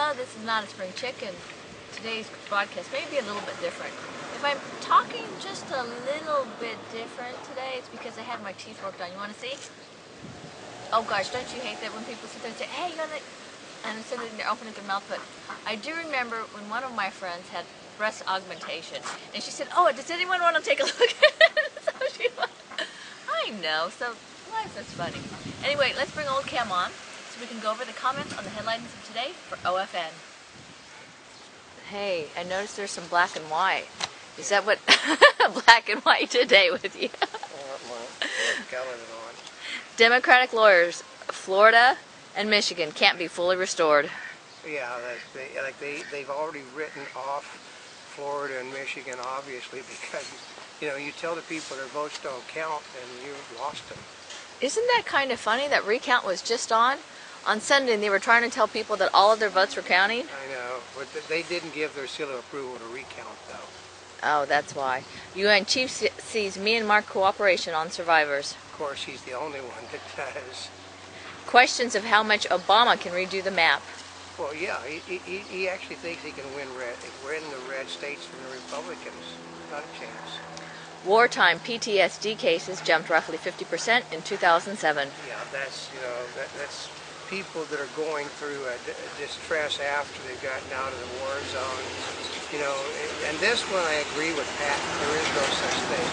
Hello, this is not a spring chicken. Today's broadcast may be a little bit different. If I'm talking just a little bit different today, it's because I had my teeth worked on. You want to see? Oh gosh, don't you hate that when people sit there and say, hey, you want to... And instead of opening their mouth, but I do remember when one of my friends had breast augmentation, and she said, oh, does anyone want to take a look at it? So she went, I know, so life is funny. Anyway, let's bring Oldecam on so we can go over the comments on the headlines of today for OFN. Hey, I noticed there's some black and white. Is that what black and white today with you? Democratic lawyers, Florida and Michigan can't be fully restored. Yeah, they've already written off Florida and Michigan, obviously, because you tell the people their votes don't count, and you've lost them. Isn't that kind of funny that recount was just on Sunday, and they were trying to tell people that all of their votes were counting? I know, but they didn't give their seal of approval to recount, though. Oh, that's why. UN chief sees Myanmar cooperation on survivors. Of course, he's the only one that does. Questions of how much Obama can redo the map. Well, yeah, he actually thinks he can win the red states from the Republicans. Not a chance. Wartime PTSD cases jumped roughly 50% in 2007. Yeah, that's people that are going through a distress after they've gotten out of the war zone. And this one I agree with Pat. There is no such thing.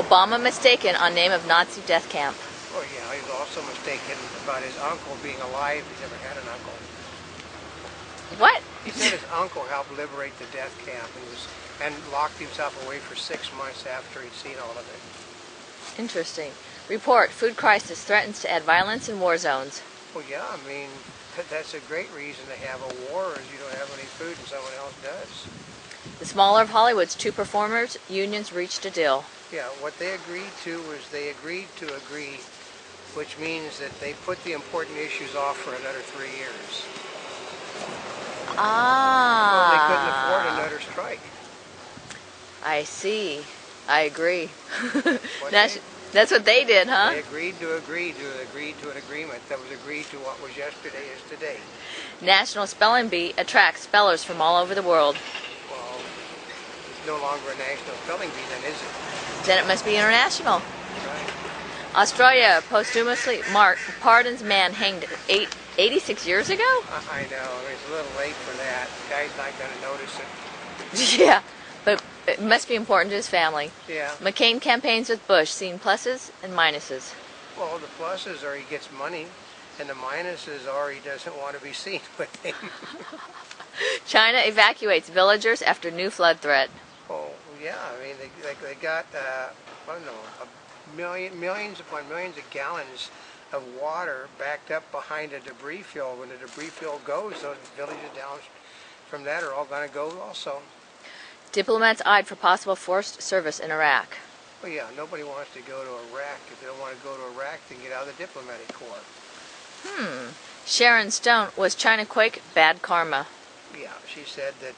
Obama mistaken on name of Nazi death camp. Oh yeah, he's also mistaken about his uncle being alive. He never had an uncle. What? He said his uncle helped liberate the death camp and locked himself away for 6 months after he'd seen all of it. Interesting. Report, food crisis threatens to add violence in war zones. Well, yeah, I mean, that's a great reason to have a war is you don't have any food and someone else does. The smaller of Hollywood's two performers unions reached a deal. Yeah, what they agreed to was they agreed to agree, which means that they put the important issues off for another 3 years. Ah. Well, they couldn't afford another strike. I see. I agree. That's what they did, huh? They agreed to an agreement that was agreed to. What was yesterday is today. National Spelling Bee attracts spellers from all over the world. Well, it's no longer a national spelling bee then, is it? Then it must be international. Right. Australia posthumously pardons man hanged 86 years ago? I know. It's a little late for that. The guy's not going to notice it. Yeah, but it must be important to his family. Yeah. McCain campaigns with Bush, seeing pluses and minuses. Well, the pluses are he gets money, and the minuses are he doesn't want to be seen with him. China evacuates villagers after new flood threat. Oh, yeah. I mean, they got, I don't know, millions upon millions of gallons of water backed up behind a debris field. When the debris field goes, those villages down from that are all going to go also. Diplomats eyed for possible forced service in Iraq. Well, yeah, nobody wants to go to Iraq. If they don't want to go to Iraq, then get out of the diplomatic corps. Sharon Stone, was China quake bad karma? Yeah, she said it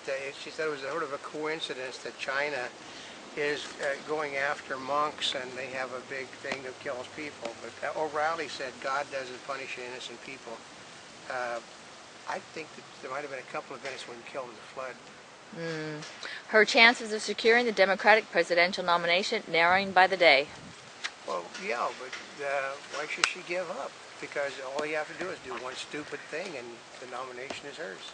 was sort of a coincidence that China is going after monks and they have a big thing that kills people. But O'Reilly said God doesn't punish innocent people. I think that there might have been a couple of innocent when killed in the flood. Her chances of securing the Democratic presidential nomination narrowing by the day. Well, yeah, but why should she give up? Because all you have to do is do one stupid thing and the nomination is hers.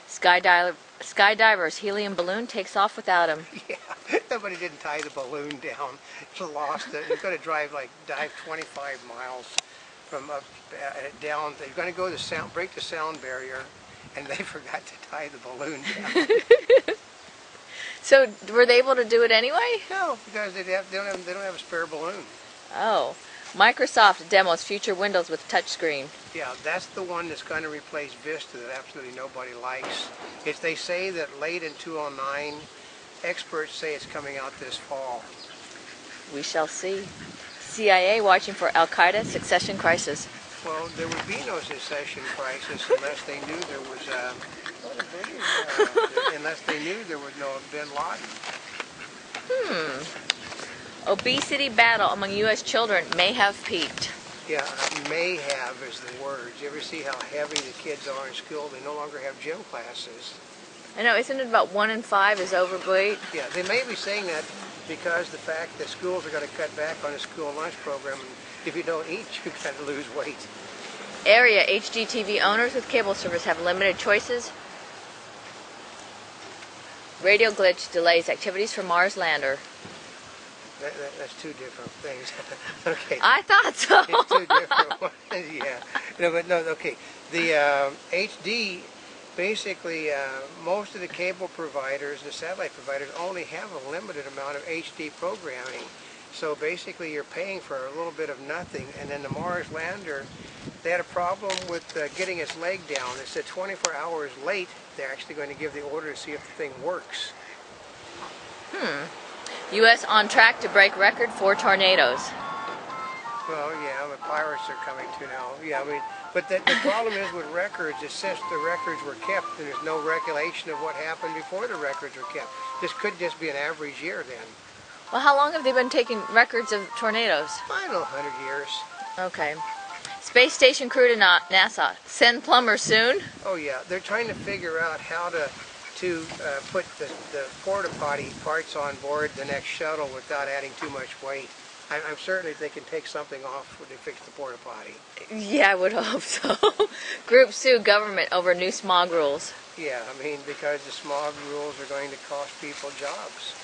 Skydiver's helium balloon takes off without him. Yeah, somebody didn't tie the balloon down. It's lost it. You're going to dive 25 miles from up down. They're going to go to break the sound barrier, and they forgot to tie the balloon down. So were they able to do it anyway? No, because they don't have a spare balloon. Oh. Microsoft demos future Windows with touchscreen. Yeah, that's the one that's going to replace Vista that absolutely nobody likes. They say that late in 2009, experts say it's coming out this fall. We shall see. CIA watching for Al-Qaeda succession crisis. Well, there would be no secession crisis unless they knew there was no bin Laden. Obesity battle among U.S. children may have peaked. Yeah, may have is the word. You ever see how heavy the kids are in school? They no longer have gym classes. I know, isn't it about 1 in 5 is overweight? Yeah, they may be saying that because the fact that schools are going to cut back on the school lunch program, and if you don't eat, you kind of lose weight. Area HDTV owners with cable service have limited choices. Radio glitch delays activities for Mars lander. That's two different things. Okay. I thought so. It's two different ones, yeah. No, but no, okay. The HD, basically, most of the cable providers, the satellite providers, only have a limited amount of HD programming. So basically, you're paying for a little bit of nothing. And then the Mars lander, they had a problem with getting its leg down. It said 24 hours late, they're actually going to give the order to see if the thing works. U.S. on track to break record for tornadoes. Well, yeah, the pirates are coming to now. Yeah, I mean, but the problem is with records, it says the records were kept, and there's no recollection of what happened before the records were kept. This could just be an average year then. Well, how long have they been taking records of tornadoes? I don't know, 100 years. Okay. Space station crew to NASA. Send plumber soon? Oh yeah, they're trying to figure out how to put the porta potty parts on board the next shuttle without adding too much weight. I'm certain that they can take something off when they fix the porta potty. Yeah, I would hope so. Group sue government over new smog rules. Yeah, I mean, because the smog rules are going to cost people jobs.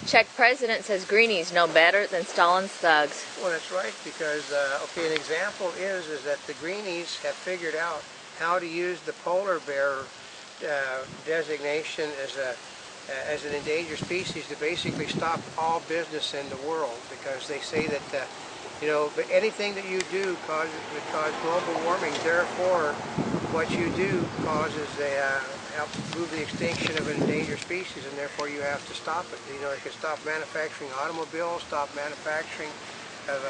Czech president says Greenies know better than Stalin's thugs. Well, that's right, because, okay, an example is that the Greenies have figured out how to use the polar bear designation as an endangered species to basically stop all business in the world, because they say that, you know, but anything that you do would cause global warming. Therefore, what you do causes help move the extinction of an endangered species, and therefore you have to stop it. You know, you can stop manufacturing automobiles, stop manufacturing of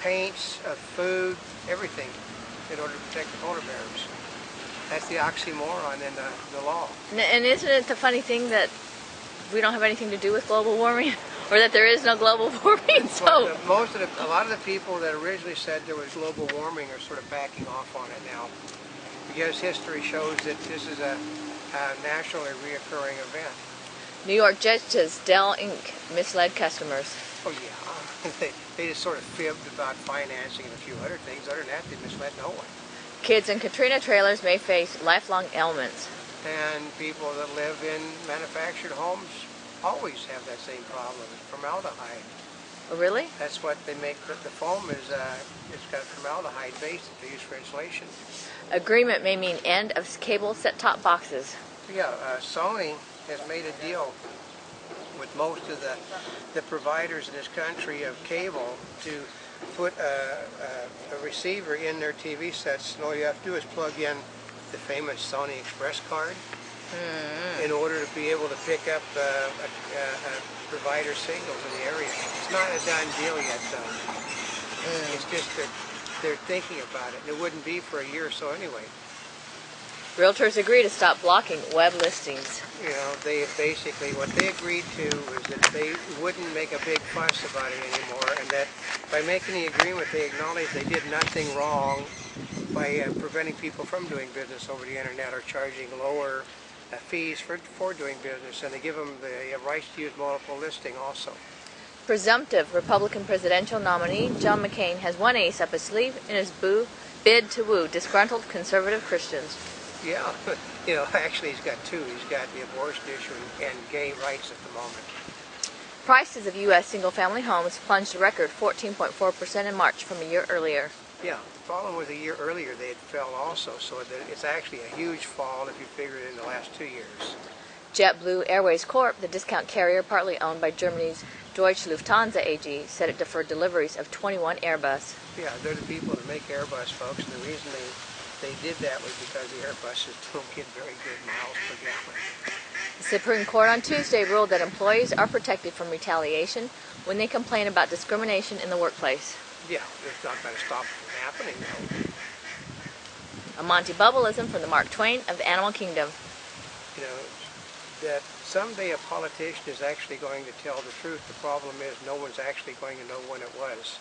paints, of food, everything, in order to protect the polar bears. That's the oxymoron in the law. And isn't it the funny thing that we don't have anything to do with global warming, or that there is no global warming? So well, a lot of the people that originally said there was global warming are sort of backing off on it now, because history shows that this is a nationally reoccurring event. New York judges Dell Inc. misled customers. Oh yeah, they just sort of fibbed about financing and a few other things. Other than that, they misled no one. Kids in Katrina trailers may face lifelong ailments. And people that live in manufactured homes always have that same problem, formaldehyde. Oh, really? That's what they make. The foam is it's got a formaldehyde base that they use for insulation. Agreement may mean end of cable set-top boxes. Yeah, Sony has made a deal with most of the providers in this country of cable to put a receiver in their TV sets, and all you have to do is plug in the famous Sony Express card in order to be able to pick up provider signals in the area. It's not a done deal yet, though. It's just that they're thinking about it, and it wouldn't be for a year or so anyway. Realtors agree to stop blocking web listings. You know, they basically, what they agreed to was that they wouldn't make a big fuss about it anymore, and that by making the agreement they acknowledged they did nothing wrong by preventing people from doing business over the internet or charging lower fees for doing business, and they give them the rights to use multiple listing also. Presumptive Republican presidential nominee John McCain has one ace up his sleeve in his bid to woo disgruntled conservative Christians. Yeah, you know, actually he's got two. He's got the abortion issue and gay rights at the moment. Prices of U.S. single-family homes plunged a record 14.4% in March from a year earlier. Yeah, the problem was a year earlier they had fell also, so it's actually a huge fall if you figure it in the last 2 years. JetBlue Airways Corp., the discount carrier partly owned by Germany's Deutsche Lufthansa AG, said it deferred deliveries of 21 Airbus. Yeah, they're the people that make Airbus, folks, and the reason they did that was because the Airbuses don't get very good miles per gallon. The Supreme Court on Tuesday ruled that employees are protected from retaliation when they complain about discrimination in the workplace. Yeah, it's not going to stop from happening, though. A Monty Bubbleism from the Mark Twain of the Animal Kingdom. You know, that someday a politician is actually going to tell the truth. The problem is no one's actually going to know when it was.